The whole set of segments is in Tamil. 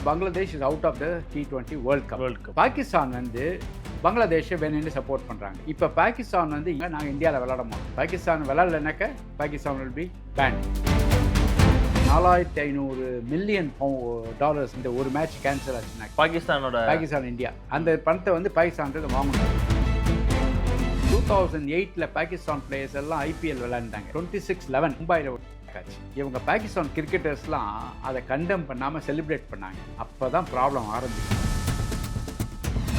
Bangladesh is out of the T20 world cup. Pakistan வந்து பங்களாதேஷை வேணும்னு சப்போர்ட் பண்ணுறாங்க. இப்போ பாகிஸ்தான் வந்து நாங்கள் இந்தியாவில் விளையாட மாட்டோம், பாகிஸ்தான் விளையாடலைனாக்க Pakistan will be ban. 4500 million dollars இந்த ஒரு மேட்ச் கேன்சல் ஆச்சுன்னா பாகிஸ்தான் இந்தியா அந்த பணத்தை வந்து பாகிஸ்தான் வாங்கணும். 2008 பாகிஸ்தான் பிளேயர்ஸ் எல்லாம் ஐபிஎல் விளையாண்டாங்க. 26-11 மும்பையில் ஆச்சு. இவங்க பாகிஸ்தான் கிரிக்கெட்டர்ஸ்லாம் அதை கண்டெம் பண்ணாமல் செலிப்ரேட் பண்ணாங்க. அப்போ தான் ப்ராப்ளம் ஆரம்பிச்சு.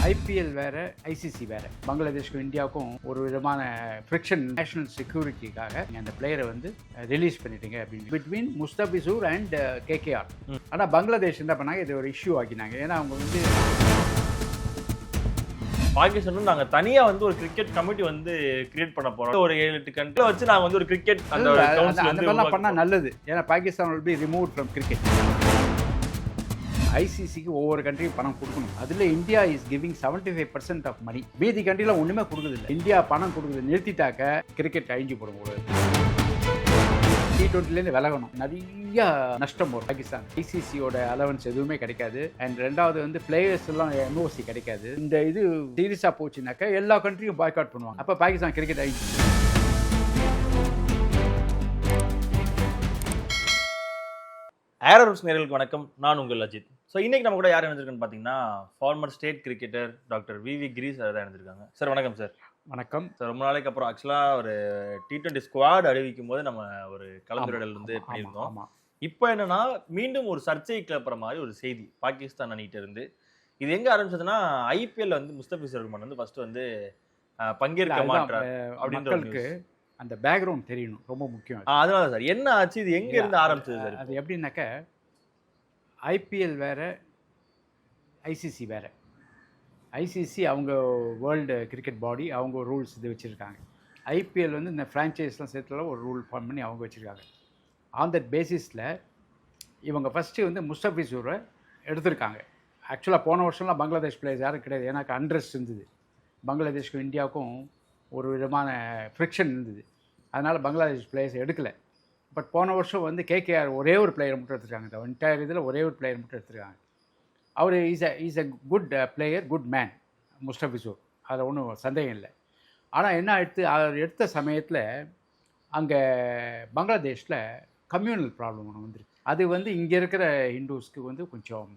ஐபிஎல் வேறு, ஐசிசி வேறு. பங்களாதேஷ்க்கும் இந்தியாவுக்கும் ஒரு விதமான ஃப்ரிக்ஷன் நேஷனல் செக்யூரிட்டிக்காக அந்த பிளேயரை வந்து ரிலீஸ் பண்ணிட்டீங்க அப்படின்னு பிட்வீன் முஸ்தபிசூர் அண்ட் கேகேஆர். ஆனால் பங்களாதேஷ் என்ன பண்ணாங்க, இது ஒரு இஷ்யூ ஆக்கினாங்க. ஏன்னா அவங்க வந்து பாகிஸ்தான் நாங்கள் தனியாக வந்து ஒரு கிரிக்கெட் கமிட்டி வந்து கிரியேட் பண்ண போகிறோம். ஒரு 7-8 கண்ட்ரியில் வச்சு நாங்கள் வந்து ஒரு கிரிக்கெட் அந்த மாதிரிலாம் பண்ணால் நல்லது. ஏன்னா Pakistan will be removed from cricket. ஐசிசிக்கு ஒவ்வொரு கண்ட்ரியும் பணம் கொடுக்கணும். அதில் India is giving 75% of money. மீதி கண்ட்ரியில் ஒன்றுமே கொடுக்குதில்லை. இந்தியா பணம் கொடுக்குது நிறுத்திட்டாக்க கிரிக்கெட் அழிஞ்சு போடக்கூடாது. T20லேருந்து விலகணும். நிறைய நஷ்டம் வரும் பாகிஸ்தான். ஐசிசியோட அலவன்ஸ் எதுவுமே கிடைக்காது. அண்ட் ரெண்டாவது வந்து பிளேயர்ஸ் எல்லாம் என்ஓசி கிடைக்காது. இந்த இது சீரியஸாக போச்சுனாக்கா எல்லா கண்ட்ரியும் பாய்காட் பண்ணுவாங்க. அப்போ பாகிஸ்தான் கிரிக்கெட் அழிஞ்சு. ஏரோஸ் நேயர்களுக்கு வணக்கம். நான் உங்கள் அஜித். ஸோ இன்னைக்கு நம்ம கூட யார் இணைஞ்சிருக்குன்னு பார்த்தீங்கன்னா ஃபார்மர் ஸ்டேட் கிரிக்கெட்டர் டாக்டர் விவி கிரீஸ் சார் தான் இணைஞ்சிருக்காங்க. சார் வணக்கம் சார். வணக்கம் சார். ரொம்ப நாளைக்கு அப்புறம் ஆக்சுவலாக ஒரு T20 ஸ்குவாட் அறிவிக்கும் போது நம்ம ஒரு கலந்துரையாடல் வந்து பண்ணியிருந்தோம். இப்போ என்னன்னா மீண்டும் ஒரு சர்ச்சை கிளப்புற மாதிரி ஒரு செய்தி பாகிஸ்தான் அணிகிட்ட இருந்து. இது எங்கே ஆரம்பிச்சதுன்னா ஐபிஎல் வந்து முஸ்தபிசூர் ரஹ்மான் வந்து ஃபர்ஸ்ட் வந்து பங்கேற்க மாட்டார் அப்படின்றதுக்கு அந்த பேக்ரவுண்ட் தெரியணும், ரொம்ப முக்கியம். அதனால சார் என்ன ஆச்சு, இது எங்க இருந்து ஆரம்பிச்சது சார்? அது எப்படின்னாக்க ஐபிஎல் வேற, ஐசிசி வேற. ஐசிசி அவங்க வேர்ல்டு கிரிக்கெட் பாடி, அவங்க ரூல்ஸ் இது வச்சுருக்காங்க. ஐபிஎல் வந்து இந்த ஃப்ரான்ச்சைஸ்லாம் சேர்த்துல ஒரு ரூல் ஃபார்ம் பண்ணி அவங்க வச்சுருக்காங்க. ஆன் தட் பேசிஸில் இவங்க ஃபஸ்ட்டு வந்து முஸ்தபிசூரை எடுத்திருக்காங்க. ஆக்சுவலாக போன வருஷம்லாம் பங்களாதேஷ் பிளேயர்ஸ் யாரும் கிடையாது. எனக்கு அண்ட்ரெஸ்ட் இருந்தது. பங்களாதேஷ்க்கும் இந்தியாவுக்கும் ஒரு விதமான ஃப்ரிக்ஷன் இருந்தது. அதனால் பங்களாதேஷ் பிளேயர்ஸ் எடுக்கலை. பட் போன வருஷம் வந்து கேகேஆர் ஒரே ஒரு பிளேயர் மட்டும் எடுத்துருக்காங்க. இந்த என்டையர் இதில் ஒரே ஒரு பிளேயர் மட்டும் எடுத்துருக்காங்க. அவர் is a good player, good man Mustafizur, அதில் ஒன்றும் சந்தேகம் இல்லை. ஆனால் என்ன அவர் எடுத்த சமயத்தில் அங்கே பங்களாதேஷில் கம்யூனல் ப்ராப்ளம் ஒன்று வந்துருக்கு. அது வந்து இங்கே இருக்கிற ஹிந்துஸ்க்கு வந்து கொஞ்சம்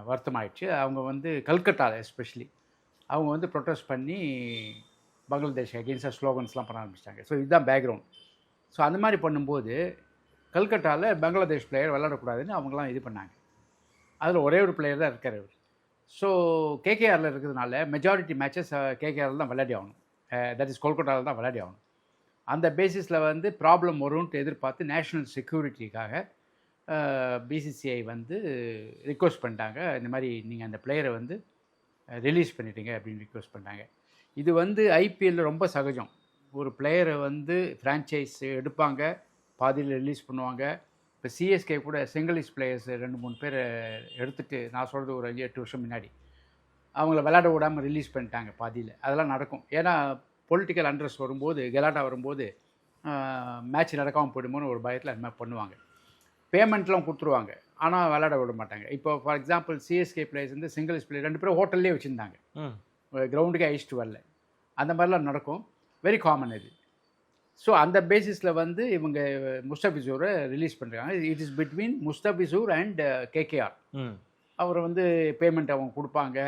வருத்தமாயிடுச்சு. அவங்க வந்து கல்கட்டாவில் எஸ்பெஷலி அவங்க வந்து ப்ரொட்டஸ்ட் பண்ணி பங்களாதேஷ் அகெயின்ஸ்டாக ஸ்லோகன்ஸ்லாம் பண்ண ஆரம்பிச்சிட்டாங்க. ஸோ இதுதான் பேக்ரவுண்ட். ஸோ அந்த மாதிரி பண்ணும்போது கல்கட்டாவில் பங்களாதேஷ் பிளேயர் விளையாடக்கூடாதுன்னு அவங்களாம் இது பண்ணாங்க. அதில் ஒரே ஒரு பிளேயர் தான் இருக்கார் அவர். ஸோ கேகேஆரில் இருக்கிறதுனால மெஜாரிட்டி மேட்சஸ் கேகேஆரில் தான் விளையாடி ஆகணும். தட் இஸ் கொல்கட்டாவில் தான் விளையாடி ஆகணும். அந்த பேசிஸில் வந்து ப்ராப்ளம் வரும்ன்ட்டு எதிர்பார்த்து நேஷ்னல் செக்யூரிட்டிக்காக பிசிசிஐ வந்து ரிக்வெஸ்ட் பண்ணிட்டாங்க. இந்த மாதிரி நீங்கள் அந்த பிளேயரை வந்து ரிலீஸ் பண்ணிட்டீங்க அப்படின்னு ரிக்வெஸ்ட் பண்ணாங்க. இது வந்து ஐபிஎல்லில் ரொம்ப சகஜம். ஒரு பிளேயரை வந்து ஃப்ரான்ச்சைஸ் எடுப்பாங்க, பாதியில் ரிலீஸ் பண்ணுவாங்க. இப்போ சிஎஸ்கே கூட சிங்கிள்ஸ் பிளேயர்ஸ் 2-3 பேர் எடுத்துகிட்டு, நான் சொல்கிறது ஒரு 5-8 வருஷம் முன்னாடி, அவங்கள விளையாட விடாமல் ரிலீஸ் பண்ணிட்டாங்க பாதியில். அதெல்லாம் நடக்கும். ஏன்னா பொலிட்டிக்கல் அண்ட்ரஸ்ட் வரும்போது, கலாட்டா வரும்போது மேட்ச் நடக்காமல் போயிடுமோன்னு ஒரு பயத்தில் அந்த மாதிரி பண்ணுவாங்க. பேமெண்ட்லாம் கொடுத்துருவாங்க, ஆனால் விளையாட விட மாட்டாங்க. இப்போ ஃபார் எக்ஸாம்பிள் சிஎஸ்கே பிளேயர்ஸ் வந்து சிங்கிள்ஸ் பிளேயர் 2 பேரும் ஹோட்டல்லே வச்சுருந்தாங்க, கிரவுண்டுக்கே அழிச்சிட்டு வரல. அந்த மாதிரிலாம் நடக்கும், வெரி காமன் இது. ஸோ அந்த பேசிஸில் வந்து இவங்க முஸ்தபிசூரை ரிலீஸ் பண்ணுறாங்க. It is between Mustafizur and KKR. அவர் வந்து பேமெண்ட் அவங்க கொடுப்பாங்க,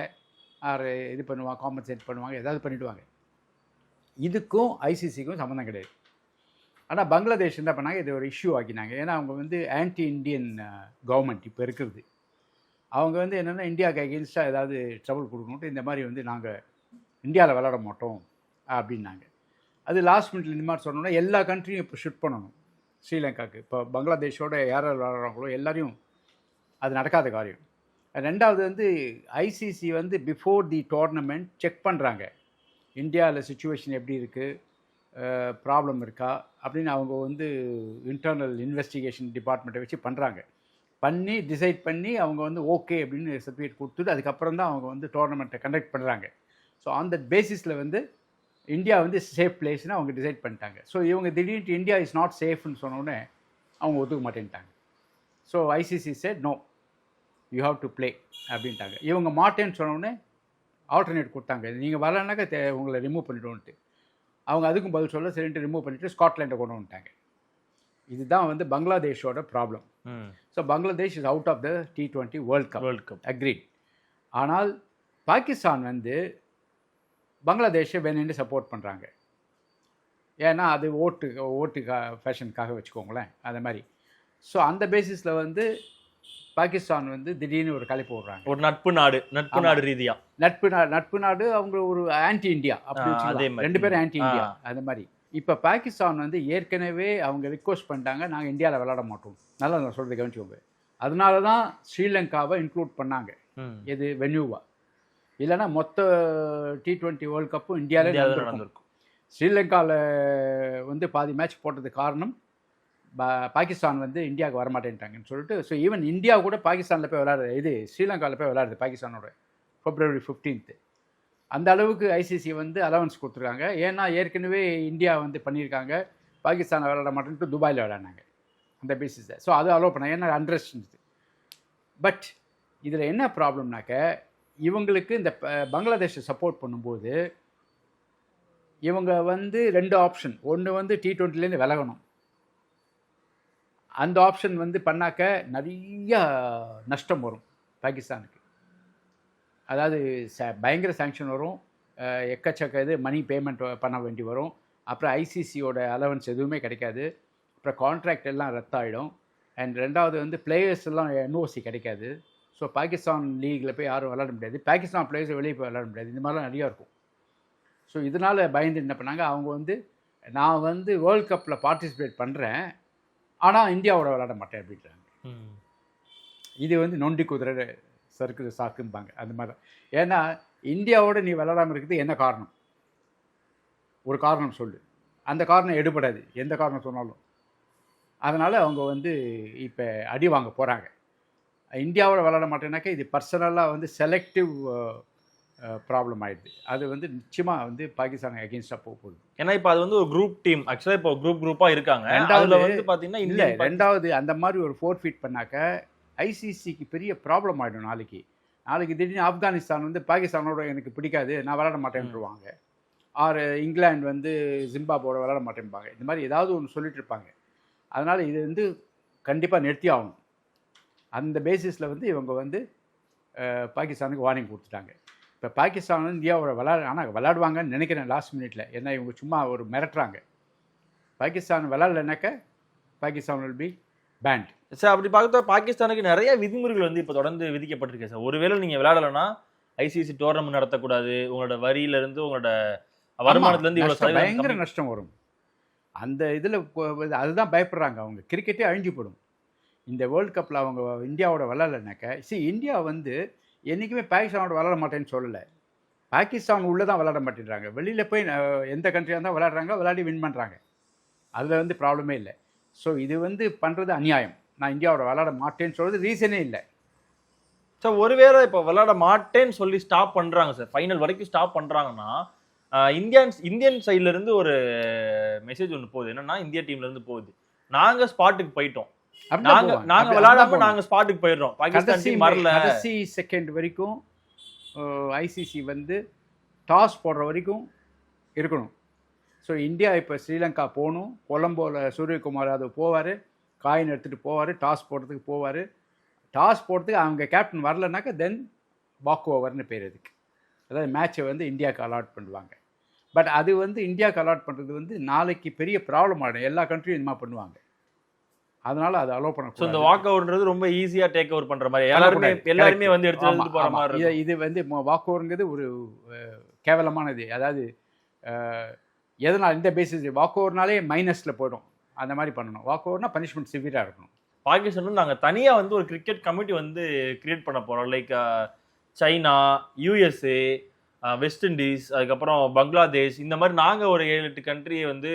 ஆர் இது பண்ணுவாங்க, காம்பன்சேட் பண்ணுவாங்க, ஏதாவது பண்ணிவிடுவாங்க. இதுக்கும் ஐசிசிக்கும் சம்மந்தம் கிடையாது. ஆனால் பங்களாதேஷ் என்ன பண்ணாங்க, இது ஒரு இஷ்யூ ஆக்கினாங்க. ஏன்னா அவங்க வந்து ஆன்டி இண்டியன் கவர்மெண்ட் இப்போ இருக்கிறது. அவங்க வந்து என்னென்னா இந்தியாவுக்கு அகெயின்ஸ்டாக ஏதாவது ட்ரபிள் கொடுக்கணுன்ட்டு இந்த மாதிரி வந்து நாங்கள் இந்தியாவில் விளையாட மாட்டோம் அப்படின்னாங்க. அது லாஸ்ட் மினிட்ல இந்த மாதிரி சொன்னோன்னா எல்லா கண்ட்ரியும் இப்போ ஷிஃப்ட் பண்ணணும் ஸ்ரீலங்காவுக்கு. இப்போ பங்களாதேஷோட யார் விளையாடுறாங்களோ எல்லாரையும், அது நடக்காத காரியம். ரெண்டாவது வந்து ஐசிசி வந்து பிஃபோர் தி டோர்னமெண்ட் செக் பண்ணுறாங்க, இந்தியாவில் சுச்சுவேஷன் எப்படி இருக்குது, ப்ராப்ளம் இருக்கா அப்படின்னு அவங்க வந்து இன்டர்னல் இன்வெஸ்டிகேஷன் டிபார்ட்மெண்ட்டை வச்சு பண்ணுறாங்க. பண்ணி டிசைட் பண்ணி அவங்க வந்து ஓகே அப்படின்னு சர்டிஃபிகேட் கொடுத்துட்டு அதுக்கப்புறம் தான் அவங்க வந்து டோர்னமெண்ட்டை கண்டக்ட் பண்ணுறாங்க. ஸோ அந்த பேசிஸில் வந்து இந்தியா வந்து சேஃப் பிளேஸ்னு அவங்க டிசைட் பண்ணிட்டாங்க. ஸோ இவங்க திடீர்னு இந்தியா இஸ் நாட் சேஃப்னு சொன்னோடனே அவங்க ஒத்துக்க மாட்டேன்ட்டாங்க. So ICC said no, you have to play அப்படின்ட்டாங்க. இவங்க மாட்டேன்னு சொன்னோடனே ஆல்டர்னேட் கொடுத்தாங்க, நீங்கள் வரலன்னாக்கா உங்களை ரிமூவ் பண்ணிவிடுவோன்ட்டு. அவங்க அதுக்கும் பதில் சொல்ல சரின்ட்டு ரிமூவ் பண்ணிவிட்டு ஸ்காட்லாண்டை கொண்டு வந்துட்டாங்க. இதுதான் வந்து பங்களாதேஷோட problem. So Bangladesh is out of the T20 world cup. Agreed. ஆனால் பாகிஸ்தான் வந்து பங்களாதேஷை வேணும்னு சப்போர்ட் பண்ணுறாங்க. ஏன்னா அது ஓட்டு ஃபேஷனுக்காக வச்சுக்கோங்களேன், அந்த மாதிரி. ஸோ அந்த பேசிஸில் வந்து பாகிஸ்தான் வந்து திடீர்னு ஒரு கலைப்பு விடுறாங்க. ஒரு நட்பு நாடு ரீதியாக நட்பு நாடு, அவங்க ஒரு ஆன்டி இந்தியா அப்படி வச்சுக்கலாம். 2 பேரும் ஆன்டி இந்தியா அது மாதிரி. இப்போ பாகிஸ்தான் வந்து ஏற்கனவே அவங்க ரிக்வஸ்ட் பண்ணிட்டாங்க, நாங்கள் இந்தியாவில் விளையாட மாட்டோம். நல்லா நான் சொல்கிறது கவனிச்சுக்கோங்க. அதனால தான் ஸ்ரீலங்காவை இன்க்ளூட் பண்ணாங்க. எது வென்யூவா, இல்லைன்னா மொத்த T20 வேர்ல்ட் கப்பும் இந்தியாவிலே நடந்திருக்கும். ஸ்ரீலங்காவில் வந்து பாதி மேட்ச் போட்டதுக்கு காரணம் பாகிஸ்தான் வந்து இந்தியாவுக்கு வரமாட்டேன்ட்டாங்கன்னு சொல்லிட்டு. ஸோ ஈவன் இந்தியா கூட பாகிஸ்தானில் போய் விளையாடுது, ஸ்ரீலங்காவில் போய் விளையாடுது பாகிஸ்தானோட February 15th. அந்த அளவுக்கு ஐசிசி வந்து அலவன்ஸ் கொடுத்துருக்காங்க. ஏன்னா ஏற்கனவே இந்தியா வந்து பண்ணியிருக்காங்க, பாகிஸ்தானை விளையாட மாட்டேன்ட்டு துபாயில் விளையாடினாங்க அந்த பேசிஸை. ஸோ அது அலோவ் பண்ணாங்க, ஏன்னா அண்ட்ரெஸ்ட் இருந்தது. பட் இதில் என்ன ப்ராப்ளம்னாக்க, இவங்களுக்கு இந்த பங்களாதேஷை சப்போர்ட் பண்ணும்போது இவங்க வந்து 2 ஆப்ஷன். ஒன்று வந்து T20லேருந்து விலகணும். அந்த ஆப்ஷன் வந்து பண்ணாக்க நிறைய நஷ்டம் வரும் பாகிஸ்தானுக்கு. அதாவது பயங்கர சாங்ஷன் வரும், எக்கச்சக்க இது மணி பேமெண்ட் பண்ண வேண்டி வரும். அப்புறம் ஐசிசியோட அலவன்ஸ் எதுவுமே கிடைக்காது. அப்புறம் கான்ட்ராக்ட் எல்லாம் ரத்தாயிடும். அண்ட் 2வது வந்து பிளேயர்ஸ் எல்லாம் NOC கிடைக்காது. ஸோ பாகிஸ்தான் லீகில் போய் யாரும் விளையாட முடியாது, பாகிஸ்தான் பிளேயர்ஸ் வெளியே போய் விளையாட முடியாது. இந்த மாதிரிலாம் நிறையா இருக்கும். ஸோ இதனால் பயந்து என்ன பண்ணாங்க, அவங்க வந்து நான் வந்து வேர்ல்ட் கப்பில் பார்ட்டிசிபேட் பண்ணுறேன், ஆனால் இந்தியாவோட விளையாட மாட்டேன் அப்படின்றாங்க. இது வந்து நொண்டி குதிரை சறுக்குது சாக்கும்பாங்க அந்த மாதிரி தான். ஏன்னா இந்தியாவோட நீ விளையாடாமல் இருக்குது என்ன காரணம், ஒரு காரணம் சொல்லு. அந்த காரணம் எடுபடாது எந்த காரணம் சொன்னாலும். அதனால் அவங்க வந்து இப்போ அடி வாங்க போகிறாங்க. இந்தியாவோட விளையாட மாட்டேன்னாக்கா இது பர்சனலாக வந்து செலக்டிவ் ப்ராப்ளம் ஆயிடுது. அது வந்து நிச்சயமாக வந்து பாகிஸ்தானுக்கு அகேன்ஸ்டாக போக போகுது. ஏன்னா இப்போ அது வந்து ஒரு குரூப் டீம், ஆக்சுவலாக இப்போ குரூப்பாக இருக்காங்க. 2வது வந்து பார்த்தீங்கன்னா இல்லை, 2வது அந்த மாதிரி ஒரு ஃபோர்ஃபீட் பண்ணாக்க ஐசிசிக்கு பெரிய ப்ராப்ளம் ஆகிடும். நாளைக்கு திடீர்னு ஆப்கானிஸ்தான் வந்து பாகிஸ்தானோட எனக்கு பிடிக்காது, நான் விளையாட மாட்டேன்ருவாங்க. ஆர் இங்கிலாந்து வந்து ஜிம்பாபோட விளையாட மாட்டேன்பாங்க. இந்த மாதிரி ஏதாவது ஒன்று சொல்லிட்டு இருப்பாங்க. அதனால் இது வந்து கண்டிப்பாக நிறுத்தி ஆகணும். அந்த பேசிஸில் வந்து இவங்க வந்து பாகிஸ்தானுக்கு வார்னிங் கொடுத்துட்டாங்க. இப்போ பாகிஸ்தான் வந்து இந்தியாவோட ஆனால் விளையாடுவாங்கன்னு நினைக்கிறேன் லாஸ்ட் மினிட்ல. ஏன்னா இவங்க சும்மா ஒரு மிரட்டுறாங்க. பாகிஸ்தான் விளையாடலைனாக்க Pakistan will be banned. Sir அப்படி பார்த்தா பாகிஸ்தானுக்கு நிறைய விதிமுறைகள் வந்து இப்போ தொடர்ந்து விதிக்கப்பட்டிருக்கு சார். ஒருவேளை நீங்கள் விளையாடலைன்னா ஐசிசி டோர்னமெண்ட் நடத்தக்கூடாது, உங்களோட வரியிலேருந்து உங்களோட வருமானத்துலேருந்து இவ்வளோ பயங்கர நஷ்டம் வரும். அந்த இதில் அதுதான் பயப்படுறாங்க அவங்க. கிரிக்கெட்டே அழிஞ்சு போடும் இந்த வேர்ல்டு கப்பில் அவங்க இந்தியாவோட விளையாடலைனாக்க. இந்தியா வந்து என்றைக்குமே பாகிஸ்தானோட விளையாட மாட்டேன்னு சொல்லலை. பாகிஸ்தான் உள்ளே தான் விளையாட மாட்டேன்றாங்க. வெளியில் போய் எந்த கண்ட்ரியாக இருந்தால் விளையாடுறாங்க, விளையாடி வின் பண்ணுறாங்க. அதில் வந்து ப்ராப்ளமே இல்லை. ஸோ இது வந்து பண்ணுறது அநியாயம். நான் இந்தியாவோட விளையாட மாட்டேன்னு சொல்கிறது ரீசனே இல்லை. சார் ஒருவேளை இப்போ விளையாட மாட்டேன்னு சொல்லி ஸ்டாப் பண்ணுறாங்க சார், ஃபைனல் வரைக்கும் ஸ்டாப் பண்ணுறாங்கன்னா இந்தியன் சைட்லேருந்து ஒரு மெசேஜ் ஒன்று போகுது. என்னன்னா இந்தியா டீம்லேருந்து போகுது, நாங்கள் ஸ்பாட்டுக்கு போயிட்டோம், நாங்க விளையாடாம நாங்க ஸ்பாட்டுக்கு போயிடுறோம், பாகிஸ்தான் டீம் வரல. கடைசி செகண்ட் வரைக்கும் ஐசிசி வந்து டாஸ் போடுற வரைக்கும் இருக்கணும். ஸோ இந்தியா இப்போ ஸ்ரீலங்கா போகணும், கொலம்போவில் சூரியகுமார் யாதவ் போவார், காயின் எடுத்துகிட்டு போவார், டாஸ் போடுறதுக்கு போவார். டாஸ் போடுறதுக்கு அவங்க கேப்டன் வரலனாக்கா தென் வாக் ஓவர்னு பேர் இதுக்கு. அதாவது மேட்சை வந்து இந்தியாவுக்கு அலாட் பண்ணுவாங்க. பட் அது வந்து இந்தியாவுக்கு அலாட் பண்ணுறது வந்து நாளைக்கு பெரிய ப்ராப்ளம் ஆகிடும். எல்லா கண்ட்ரியும் இந்த மாதிரி பண்ணுவாங்க. அதனால அது அலோவ் பண்ண. ஸோ இந்த வாக் ஓவர்ன்றது ரொம்ப ஈஸியாக டேக் ஓவர் பண்ணுற மாதிரி எல்லாருமே வந்து எடுத்து போகிற மாதிரி. இது வந்து வாக் ஓவருங்கிறது ஒரு கேவலமானது. அதாவது எதனால் இந்த பேசிஸ் வாக் ஓவர்னாலே மைனஸில் போய்டும். அந்த மாதிரி பண்ணணும். வாக் ஓவர்னா பனிஷ்மெண்ட் சிவியராக இருக்கணும். பாகிஸ்தான் வந்து நாங்கள் தனியாக வந்து ஒரு கிரிக்கெட் கமிட்டி வந்து கிரியேட் பண்ண போகிறோம். Like China, USA, west Indies, அதுக்கப்புறம் பங்களாதேஷ், இந்த மாதிரி நாங்கள் ஒரு 7-8 கண்ட்ரியை வந்து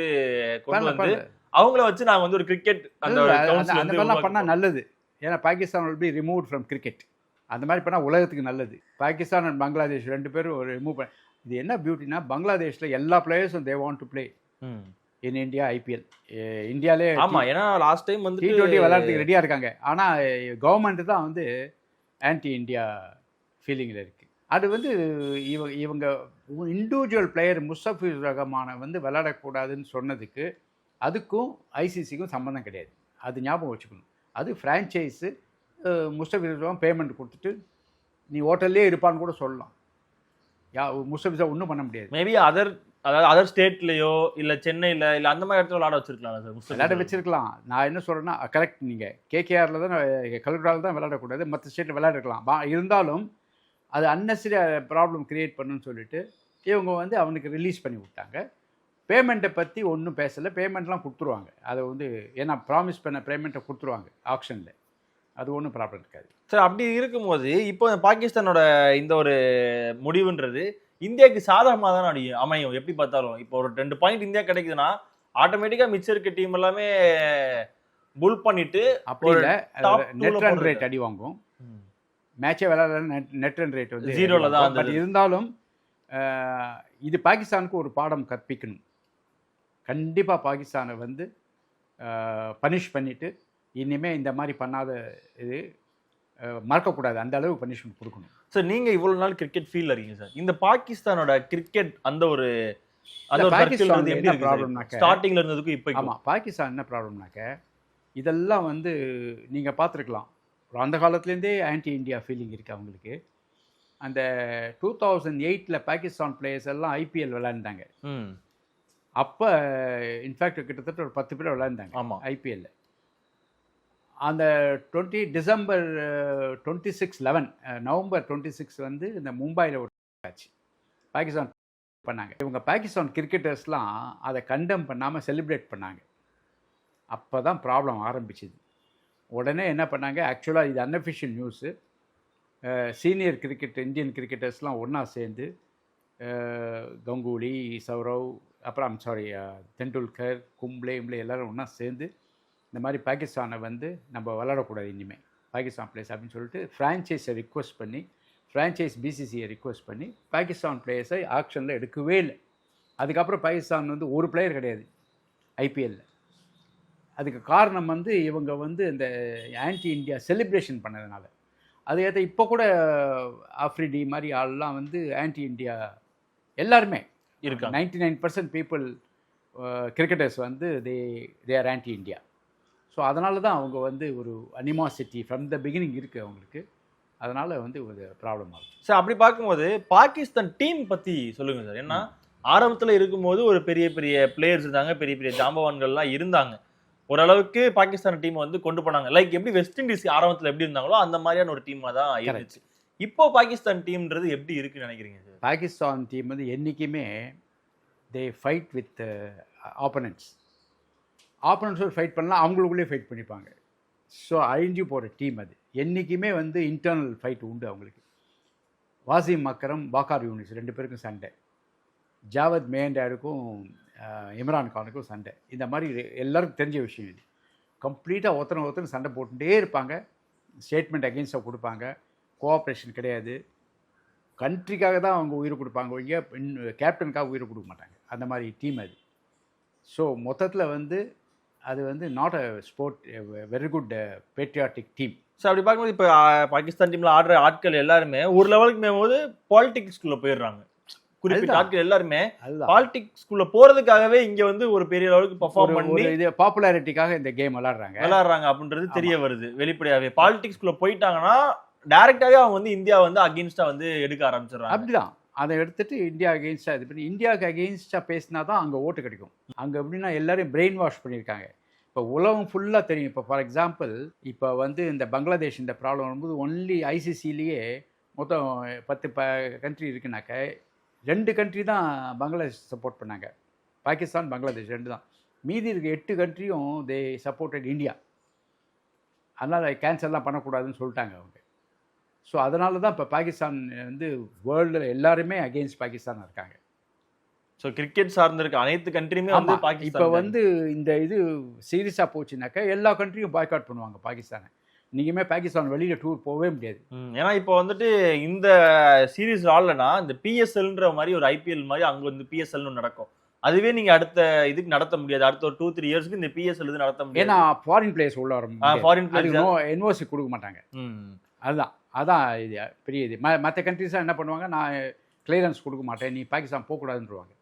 கொண்டு வந்து அவங்கள வச்சு நாங்கள் வந்து ஒரு கிரிக்கெட் அந்த மாதிரிலாம் பண்ணால் நல்லது. ஏன்னா Pakistan will be removed from cricket. அந்த மாதிரி பண்ணால் உலகத்துக்கு நல்லது. பாகிஸ்தான் அண்ட் பங்களாதேஷ் 2 பேரும் ஒரு ரிமூவ் பண்ண. இது என்ன பியூட்டினா, பங்களாதேஷில் எல்லா பிளேயர்ஸும் they want to play in India IPL. இந்தியாவிலே ஆமாம், ஏன்னா லாஸ்ட் டைம் வந்து T20 விளையாடுறதுக்கு ரெடியாக இருக்காங்க. ஆனால் கவர்மெண்ட் தான் வந்து ஆன்டி இந்தியா ஃபீலிங்கில் இருக்குது. அது வந்து இவங்க இண்டிவிஜுவல் பிளேயர் முஸ்தபிசுர் ரஹ்மானை வந்து விளையாடக்கூடாதுன்னு சொன்னதுக்கு அதுக்கும் ஐசிசிக்கும் சம்மந்தம் கிடையாது. அது ஞாபகம் வச்சுக்கணும். அது ஃப்ரான்ச்சைஸு முஸ்தபிசுர் ரஹ்மான் பேமெண்ட் கொடுத்துட்டு நீ ஹோட்டல்லே இருப்பான்னு கூட சொல்லலாம். முஸ்தபிசுர் ஒன்றும் பண்ண முடியாது. மேபி அதர் ஸ்டேட்லயோ இல்ல சென்னையில இல்ல அந்த மாதிரி இடத்துல விளையாட வச்சிருக்கலாம் சார். விளையாட வச்சிருக்கலாம். நான் என்ன சொல்றேன்னா கரெக்ட். நீங்கள் கேகேஆரில் தான் கல்கட்டாவில் தான் விளையாடக்கூடாது, மற்ற ஸ்டேட்டில் விளையாடிருக்கலாம். இருந்தாலும் அது அன்னெசரி ப்ராப்ளம் கிரியேட் பண்ணுன்னு சொல்லிட்டு இவங்க வந்து அவனுக்கு ரிலீஸ் பண்ணி விட்டாங்க. பேமெண்ட்டை பற்றி ஒன்றும் பேசலை. பேமெண்ட்லாம் கொடுத்துருவாங்க. அதை வந்து ஏன்னா ப்ராமிஸ் பண்ண பேமெண்ட்டை கொடுத்துருவாங்க ஆப்ஷனில். அது ஒன்றும் ப்ராப்ளம் இருக்காது சார். அப்படி இருக்கும்போது இப்போ பாகிஸ்தானோட இந்த ஒரு முடிவுன்றது இந்தியாவுக்கு சாதகமாக தானே அமையும். எப்படி பார்த்தாலும் இப்போ ஒரு 2 பாயிண்ட் இந்தியா கிடைக்குதுன்னா ஆட்டோமேட்டிக்காக மிச்சம் இருக்க டீம் எல்லாமே புல் பண்ணிட்டு அப்படி இல்லை. நெட் ரன் ரேட் அடி வாங்கும். மேட்சே விளையாட நெட் ரன் ரேட் வந்து 0ல தான். பட் இருந்தாலும் இது பாகிஸ்தானுக்கு ஒரு பாடம் கற்பிக்கணும். கண்டிப்பாக பாகிஸ்தானை வந்து பனிஷ் பண்ணிவிட்டு இனிமேல் இந்த மாதிரி பண்ணாத இது மறக்கக்கூடாது. அந்த அளவுக்கு பனிஷ்மெண்ட் கொடுக்கணும். சார் நீங்கள் இவ்வளோ நாள் கிரிக்கெட் ஃபீல்டில் இருக்கீங்க சார். இந்த பாகிஸ்தானோட கிரிக்கெட் அந்த ஒரு பாகிஸ்தான் என்ன ப்ராப்ளம்னாக்க ஸ்டார்டிங்ல இருந்ததுக்கும் இப்போ ஆமாம் பாகிஸ்தான் என்ன ப்ராப்ளம்னாக்க இதெல்லாம் வந்து நீங்கள் பார்த்துருக்கலாம். அந்த காலத்துலேருந்தே ஆன்டி இந்தியா ஃபீலிங் இருக்குது அவங்களுக்கு. அந்த 2008 பாகிஸ்தான் பிளேயர்ஸ் எல்லாம் ஐபிஎல் விளையாண்டாங்க. அப்போ இன்ஃபேக்ட் கிட்டத்தட்ட ஒரு 10 பேர் விளையாண்டாங்க. ஆமாம் ஐபிஎல்ல. அந்த டிசம்பர் 26 நவம்பர் 26 வந்து இந்த மும்பையில் ஒரு ஆச்சு. பாகிஸ்தான் பண்ணாங்க. இவங்க பாகிஸ்தான் கிரிக்கெட்டர்ஸ்லாம் அதை கண்டெம் பண்ணாமல் செலிப்ரேட் பண்ணாங்க. அப்போ தான் ப்ராப்ளம் ஆரம்பிச்சுது. உடனே என்ன பண்ணாங்க, ஆக்சுவலாக இது அன்அஃபிஷியல் நியூஸு. சீனியர் இந்தியன் கிரிக்கெட்டர்ஸ்லாம் ஒன்றா சேர்ந்து கங்குலி, சௌரவ், அப்புறம் தெண்டுல்கர், கும்ப்ளே எல்லோரும் ஒன்றா சேர்ந்து இந்த மாதிரி பாகிஸ்தானை வந்து நம்ம விளையாடக்கூடாது இனிமேல் பாகிஸ்தான் பிளேயர்ஸ் அப்படின்னு சொல்லிட்டு ஃப்ரான்ச்சைஸை ரிக்வெஸ்ட் பண்ணி ஃப்ரான்ச்சைஸ் பிசிசியை ரிக்வெஸ்ட் பண்ணி பாகிஸ்தான் பிளேயர்ஸை ஆக்ஷனில் எடுக்கவே இல்லை. அதுக்கப்புறம் பாகிஸ்தான் வந்து ஒரு பிளேயர் கிடையாது ஐபிஎல்லில். அதுக்கு காரணம் வந்து இவங்க வந்து இந்த ஆன்டி இந்தியா செலிப்ரேஷன் பண்ணதுனால. அது ஏற்ற இப்போ கூட ஆஃப்ரிடி மாதிரி ஆள்லாம் வந்து ஆன்டி இந்தியா எல்லாருமே இருக்காங்க. 99% பீப்புள் கிரிக்கெட்டர்ஸ் வந்து they are anti India. So அதனால தான் அவங்க வந்து ஒரு அனிமாசிட்டி ஃப்ரம் த பிகினிங் இருக்குது அவங்களுக்கு. அதனால் வந்து ஒரு ப்ராப்ளம் ஆகும் சார். அப்படி பார்க்கும்போது பாகிஸ்தான் டீம் பற்றி சொல்லுங்கள் சார். ஏன்னா ஆரம்பத்தில் இருக்கும்போது ஒரு பெரிய பெரிய பிளேயர்ஸ் இருந்தாங்க, பெரிய பெரிய ஜாம்பவான்கள்லாம் இருந்தாங்க. ஓரளவுக்கு பாகிஸ்தான் டீம் வந்து கொண்டு போனாங்க. லைக் எப்படி வெஸ்ட் இண்டீஸ் ஆரம்பத்தில் எப்படி இருந்தாங்களோ அந்த மாதிரியான ஒரு டீமாக தான் இருந்துச்சு. இப்போ பாகிஸ்தான் டீம்ன்றது எப்படி இருக்குன்னு நினைக்கிறீங்க சார்? பாகிஸ்தான் டீம் வந்து என்றைக்குமே தே ஃபைட் வித் ஆப்போனன்ட்ஸோடு ஃபைட் பண்ணலாம், அவங்களுக்குள்ளே ஃபைட் பண்ணிப்பாங்க. ஸோ அழிஞ்சு போகிற டீம் அது. என்றைக்குமே வந்து இன்டர்னல் ஃபைட் உண்டு அவங்களுக்கு. வாசிம் அக்ரம், பாக்கார் யூனிஸ் 2 பேருக்கும் சண்டை. ஜாவத் மேண்டாருக்கும் இம்ரான் கானுக்கும் சண்டை. இந்த மாதிரி எல்லாருக்கும் தெரிஞ்ச விஷயம் இது. கம்ப்ளீட்டாக ஒருத்தருக்கு சண்டை போட்டுகிட்டே இருப்பாங்க. ஸ்டேட்மெண்ட் அகெயின்ஸ்டாக கொடுப்பாங்க. கோஆப்ரேஷன் கிடையாது. கண்ட்ரிக்காக தான் அவங்க உயிர் கொடுப்பாங்க ஒழிய கேப்டனுக்காக உயிர் கொடுக்க மாட்டாங்க. அந்த மாதிரி டீம் அது. ஸோ மொத்தத்தில் வந்து அது வந்து not a sport very good patriotic team. So அப்படி பார்க்கும்போது இப்போ பாகிஸ்தான் டீமில் ஆடுற ஆட்கள் எல்லாருமே ஒரு லெவலுக்கு மேம்போது பாலிடிக்ஸ்குள்ளே போயிடுறாங்க. குறிப்பிட்ட ஆட்கள் எல்லாருமே பாலிடிக்ஸ்குள்ளே போகிறதுக்காகவே இங்கே வந்து ஒரு பெரிய லெவலுக்கு பர்ஃபார்ம் பண்ணி இது பாப்புலாரிட்டிக்காக இந்த கேம் விளையாடுறாங்க அப்படின்றது தெரிய வருது வெளிப்படையாகவே. பாலிடிக்ஸ்குள்ளே போயிட்டாங்கன்னா டைரெக்டாகவே அவங்க வந்து இந்தியா வந்து அகெயின்ஸ்டாக வந்து எடுக்க ஆரம்பிச்சிடுறாங்க. அப்படிதான் அதை எடுத்துகிட்டு இந்தியா அகெயின்ஸ்டாக இது பண்ணி இந்தியாவுக்கு அகெயின்ஸ்டாக பேசினா தான் அங்கே ஓட்டு கிடைக்கும். அங்கே எப்படின்னா எல்லாரையும் பிரெயின் வாஷ் பண்ணியிருக்காங்க. இப்போ உலகம் ஃபுல்லாக தெரியும். இப்போ ஃபார் எக்ஸாம்பிள் இப்போ வந்து இந்த பங்களாதேஷ் இந்த ப்ராப்ளம் வரும்போது ஒன்லி ஐசிசிலேயே மொத்தம் 10 கண்ட்ரி இருக்குனாக்க 2 கண்ட்ரி தான் பங்களாதேஷ் சப்போர்ட் பண்ணாங்க. பாகிஸ்தான், பங்களாதேஷ் 2 தான். மீதி இருக்க 8 கண்ட்ரியும் தே சப்போர்ட்டட் இந்தியா. அதனால் கேன்சல்லாம் பண்ணக்கூடாதுன்னு சொல்லிட்டாங்க அவங்க. ஸோ அதனால தான் இப்போ பாகிஸ்தான் வந்து வேர்ல்டில் எல்லாருமே அகெயின்ஸ்ட் பாகிஸ்தான் இருக்காங்க. ஸோ கிரிக்கெட் சார்ந்திருக்க அனைத்து கண்ட்ரியுமே வந்து பாகிஸ்தான். இப்போ வந்து இந்த இது சீரியஸாக போச்சுனாக்கா எல்லா கண்ட்ரியும் பாய்காட் பண்ணுவாங்க பாகிஸ்தானை. இன்றைக்குமே பாகிஸ்தான் வெளியில் டூர் போகவே முடியாது. ஏன்னா இப்போ வந்துட்டு இந்த சீரீஸ் ஆடலைன்னா இந்த பிஎஸ்எல்ன்ற மாதிரி ஒரு ஐபிஎல் மாதிரி அங்கே வந்து பிஎஸ்எல்னு நடக்கும். அதுவே நீங்கள் அடுத்த இதுக்கு நடத்த முடியாது. அடுத்த ஒரு 2-3 இயர்ஸ்க்கு இந்த பிஎஸ்எல் இது நடத்த முடியாது. ஏன்னா ஃபாரின் பிளேயர்ஸ் உள்ள வரும். ஃபாரின் பிளேயர்ஸ் என்ஓசி கொடுக்க மாட்டாங்க. அதுதான் அதான் இது பெரிய இது. மற்ற கண்ட்ரிஸாக என்ன பண்ணுவாங்க, நான் கிளியரன்ஸ் கொடுக்க மாட்டேன், நீ பாகிஸ்தான் போகக்கூடாதுன்றவாங்க.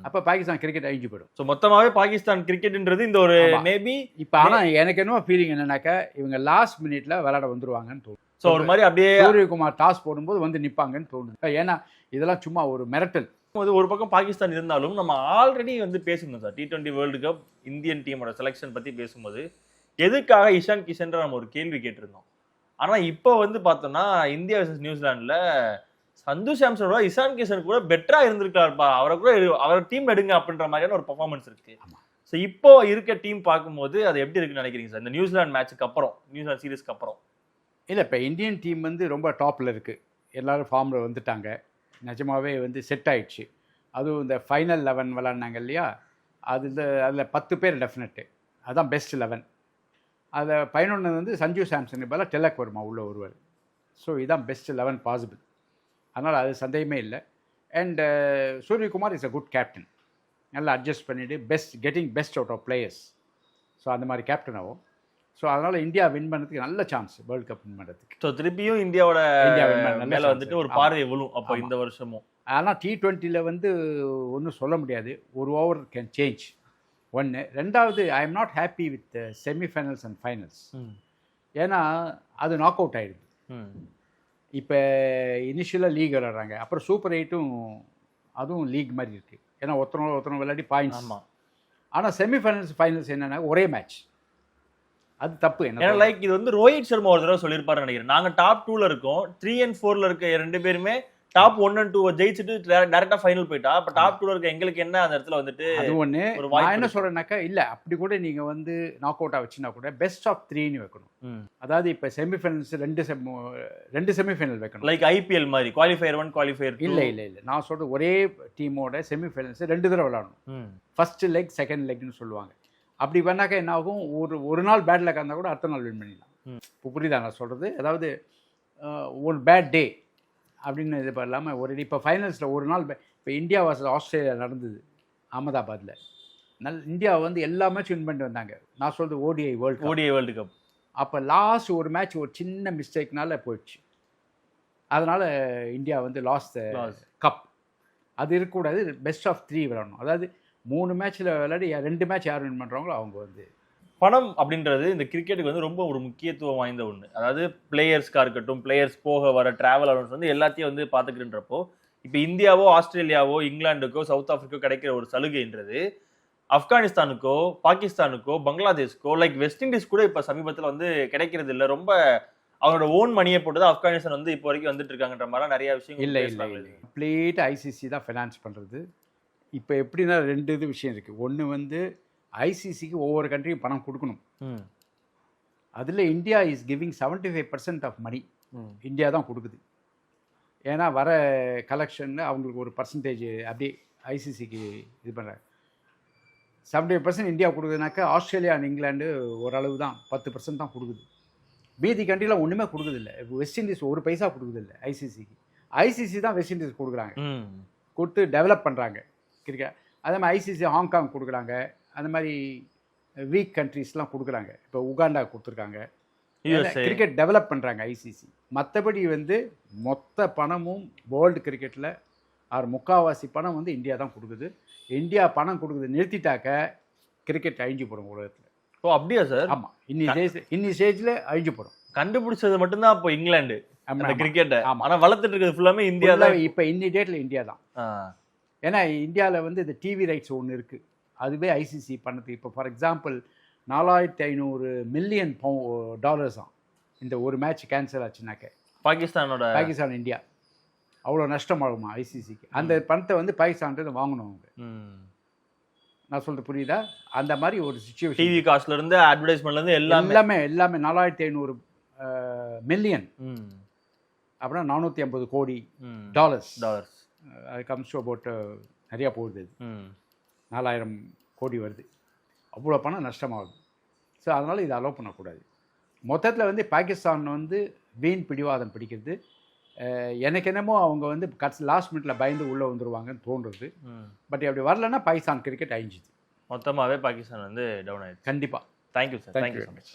அப்போ பாகிஸ்தான் கிரிக்கெட் அழிஞ்சு போயிடும். ஸோ மொத்தமாகவே பாகிஸ்தான் கிரிக்கெட்ன்றது இந்த ஒரு மேபி இப்போ ஆனால் எனக்கு என்ன ஃபீலிங் என்னன்னாக்கா, இவங்க லாஸ்ட் மினிட்ல விளையாட வந்துருவாங்கன்னு தோணும். ஸோ ஒரு மாதிரி அப்படியே சூரியகுமார் டாஸ் போடும்போது வந்து நிற்பாங்கன்னு தோணுது. ஏன்னா இதெல்லாம் சும்மா ஒரு மிரட்டல். ஒரு பக்கம் பாகிஸ்தான் இருந்தாலும் நம்ம ஆல்ரெடி வந்து பேசியிருந்தோம் sir, T20 world cup Indian டீமோட செலெக்ஷன் பற்றி பேசும்போது எதுக்காக இஷான் கிஷன்ற நம்ம ஒரு கேள்வி கேட்டிருந்தோம். ஆனால் இப்போ வந்து பார்த்தோம்னா இந்தியா வர்சஸ் நியூசிலாண்டில் சந்து சாம்சனோட இஷான் கிஷன் கூட பெட்டராக இருந்திருக்காருப்பா, அவரை கூட அவர் டீம் எடுங்க அப்படின்ற மாதிரியான ஒரு பர்ஃபார்மன்ஸ் இருக்கு. ஸோ இப்போ இருக்க டீம் பார்க்கும்போது அது எப்படி இருக்குன்னு நினைக்கிறீங்க சார், இந்த நியூசிலாந்து மேட்சுக்கு அப்புறம், நியூசிலாந்து சீரீஸ்க்கு அப்புறம்? இல்லை, இப்போ இந்தியன் டீம் வந்து ரொம்ப டாப்பில் இருக்குது, எல்லோரும் ஃபார்மில் வந்துட்டாங்க, நிஜமாகவே வந்து செட் ஆயிடுச்சு. அதுவும் இந்த ஃபைனல் 11 விளாட்னாங்க இல்லையா, அதில் 10 பேர் டெஃபினட்டு, அதுதான் பெஸ்ட் 11. அதில் 11 வந்து சஞ்சு சாம்சனுக்கு பதிலாக டெலக் வருமா உள்ள ஒருவர். ஸோ இதுதான் பெஸ்ட் 11 பாசிபிள். அதனால் அது சந்தேகமே இல்லை. And Suryakumar is a good captain, நல்லா அட்ஜஸ்ட் பண்ணிவிட்டு getting best out of players. So அந்த மாதிரி கேப்டன் ஆகும். ஸோ அதனால் இந்தியா வின் பண்ணுறதுக்கு நல்ல சான்ஸ், வேர்ல்டு கப் வின் பண்ணுறதுக்கு. ஸோ திருப்பியும் இந்தியாவோட மேலே வந்துட்டு ஒரு பார்வை விழும் அப்போ இந்த வருஷமும். ஆனால் T20 வந்து ஒன்றும் சொல்ல முடியாது, ஒரு ஓவர் கேன் சேஞ்ச். ஒன்று. ரெண்டாவது, I am not happy with semi-finals and finals. ஏன்னா அது நாக் அவுட் ஆகிடுது. இப்போ இனிஷியலாக லீக் விளையாடுறாங்க, அப்புறம் சூப்பர் 8ம் அதுவும் லீக் மாதிரி இருக்குது. ஏன்னா ஒருத்தனோட விளையாடி பாயிண்ட்ஸ். ஆமாம். ஆனால் செமிஃபைனல்ஸ் ஃபைனல்ஸ் என்னென்னா ஒரே மேட்ச், அது தப்பு. ஏன்னா லைக் இது வந்து ரோஹித் சர்மா ஒரு தடவை சொல்லியிருப்பாரு நினைக்கிறேன், நாங்கள் டாப் 2ல இருக்கோம், 3 and 4ல இருக்க 2 பேருமே டாப் 1 and 2 ஜெயிச்சுட்டு டேரக்டா ஃபைனல் போயிட்டா, அப்ப டாப் 2ல இருக்க எங்களுக்கு என்ன அந்த இடத்துல வந்துட்டு அது ஒண்ணு. நான் என்ன சொல்றேன்னாக்கா, இல்ல அப்படி கூட நீங்க வந்து நாக் அவுட்டா வச்சுனா கூட பெஸ்ட் ஆஃப் 3ன்னு வைக்கணும். அதாவது இப்ப செமிஃபைனல்ஸ் ரெண்டு செமிஃபைனல் வைக்கணும், லைக் IPL மாதிரி குவாலிஃபயர் 1 குவாலிஃபயர் 2. இல்ல நான் சொல்றது ஒரே டீமோட செமிஃபைனல்ஸ் 2 தடவை விளையாடணும். ஃபர்ஸ்ட் லெக் செகண்ட் லெக்னு சொல்லுவாங்க. அப்படி பண்ணாக்கா என்ன ஆகும், ஒரு நாள் பேட் லக் இருந்தால் கூட அடுத்த நாள் வின் பண்ணிடலாம். இப்போ புரியுதா நான் சொல்கிறது? அதாவது ஒரு பேட் டே அப்படின்னு இது இல்லாமல் ஒரு இப்போ ஃபைனல்ஸில் ஒரு நாள் இப்போ இந்தியா வர்சஸ் ஆஸ்திரேலியா நடந்தது அகமதாபாத்தில். இந்தியா வந்து எல்லா மேட்சும் வின் பண்ணிட்டு வந்தாங்க. நான் சொல்கிறது ODI வேர்ல்டு கப். அப்போ லாஸ்ட் ஒரு மேட்ச் ஒரு சின்ன மிஸ்டேக்னால போயிடுச்சு. அதனால் இந்தியா வந்து லாஸ்ட் கப். அது இருக்கக்கூடாது, பெஸ்ட் ஆஃப் 3 விளையாடணும். அதாவது 3 மேட்ச்சில் விளையாடி 2 மேட்ச் யார் வின் பண்ணுறாங்களோ அவங்க வந்து. பணம் அப்படின்றது இந்த கிரிக்கெட்டுக்கு வந்து ரொம்ப ஒரு முக்கியத்துவம் வாய்ந்த ஒன்று. அதாவது பிளேயர்ஸ்க்காக இருக்கட்டும், பிளேயர்ஸ் போக வர டிராவல் அலவன்ஸ் வந்து எல்லாத்தையும் வந்து பார்த்துக்கின்றப்போ, இப்போ இந்தியாவோ ஆஸ்திரேலியாவோ இங்கிலாந்துக்கோ சவுத் ஆஃப்ரிக்கோ கிடைக்கிற ஒரு சலுகைன்றது ஆப்கானிஸ்தானுக்கோ பாகிஸ்தானுக்கோ பங்களாதேஷ்க்கோ லைக் வெஸ்ட் இண்டீஸ் கூட இப்போ சமீபத்தில் வந்து கிடைக்கிறது இல்லை. ரொம்ப அவரோட ஓன் மணியை போட்டு தான் ஆப்கானிஸ்தான் வந்து இப்போ வரைக்கும் வந்துட்டு இருக்காங்கன்ற மாதிரிலாம் நிறைய விஷயங்கள். இல்லை கம்ப்ளீட் ICC தான் ஃபைனான்ஸ் பண்ணுறது. இப்போ எப்படின்னா 2 விஷயம் இருக்குது. ஒன்று வந்து ICCக்கு ஒவ்வொரு கண்ட்ரியும் பணம் கொடுக்கணும். அதில் India is giving 75% of money India தான் கொடுக்குது. ஏன்னா வர கலெக்ஷனில் அவங்களுக்கு ஒரு பர்சன்டேஜ் அப்படி ICCக்கு இது பண்ணுறாங்க. 75% இந்தியா கொடுக்குதுனாக்கா ஆஸ்திரேலியா அண்ட் இங்கிலாந்து ஓரளவு தான் 10% தான் கொடுக்குது. மீதி கண்ட்ரிலாம் ஒன்றுமே கொடுக்குதில்ல. வெஸ்ட் இண்டீஸ் ஒரு பைசா கொடுக்குதில்ல ICCக்கு. ICC தான் வெஸ்ட் இண்டீஸ் கொடுக்குறாங்க, கொடுத்து டெவலப் பண்ணுறாங்க கிரிக்கெட். அதே மாதிரி ICC ஹாங்காங் கொடுக்குறாங்க, அந்த மாதிரி வீக் கண்ட்ரீஸ்லாம் கொடுக்குறாங்க. இப்போ உகாண்டா கொடுத்துருக்காங்க, கிரிக்கெட் டெவலப் பண்ணுறாங்க ICC. மற்றபடி வந்து மொத்த பணமும் வேர்ல்டு கிரிக்கெட்டில் முக்கால்வாசி பணம் வந்து இந்தியா தான் கொடுக்குது. இந்தியா பணம் கொடுக்குது நிறுத்திட்டாக்க கிரிக்கெட் அழிஞ்சு போடும் உலகத்தில். ஓ அப்படியா சார்? ஆமாம், இன்னி ஸ்டேஜில் அழிஞ்சு போடும். கண்டுபிடிச்சது மட்டும்தான் இப்போ இங்கிலாந்து கிரிக்கெட்டை. ஆனால் வளர்த்துட்டு இருக்கிறது ஃபுல்லாமே இந்தியா தான். இப்போ இன்னி டேட்டில் இந்தியா தான். ஏன்னா இந்தியாவில் வந்து இந்த டிவி ரைட்ஸ் ஒன்று இருக்குது, அதுவே ICC பண்ணது. இப்போ ஃபார் எக்ஸாம்பிள் $4,500 மில்லியன் இந்த ஒரு மேட்ச் கேன்சல் ஆச்சுனாக்க பாகிஸ்தான் இந்தியா அவ்வளோ நஷ்டமாகுமா ICCக்கு? அந்த பணத்தை வந்து பாகிஸ்தான் வாங்கணும் அவங்க. நான் சொல்றது புரியுதா? அந்த மாதிரி ஒரு சிச்சுவேஷன். டிவி காஸ்ட்ல இருந்து அட்வர்டைஸ்மெண்ட்ல இருந்து எல்லாமே $4,500 மில்லியன் அப்படின்னா $450 கோடி. அது கம்ஸ் டு அபவுட் நிறையா போகுது. 4,000 கோடி வருது. அவ்வளோ பணம் நஷ்டமாகுது. ஸோ அதனால் இதை அலோவ் பண்ணக்கூடாது. மொத்தத்தில் வந்து பாகிஸ்தான் வந்து வீண் பிடிவாதம் பிடிக்கிறது. எனக்கு என்னமோ அவங்க வந்து லாஸ்ட் மினிட்ல பயந்து உள்ளே வந்துடுவாங்கன்னு தோன்றுறது. பட் அப்படி வரலன்னா பாகிஸ்தான் கிரிக்கெட் அழிஞ்சுது. மொத்தமாகவே பாகிஸ்தான் வந்து டவுன் ஆயிடுச்சு. கண்டிப்பாக. Thank you sir. Thank you so much.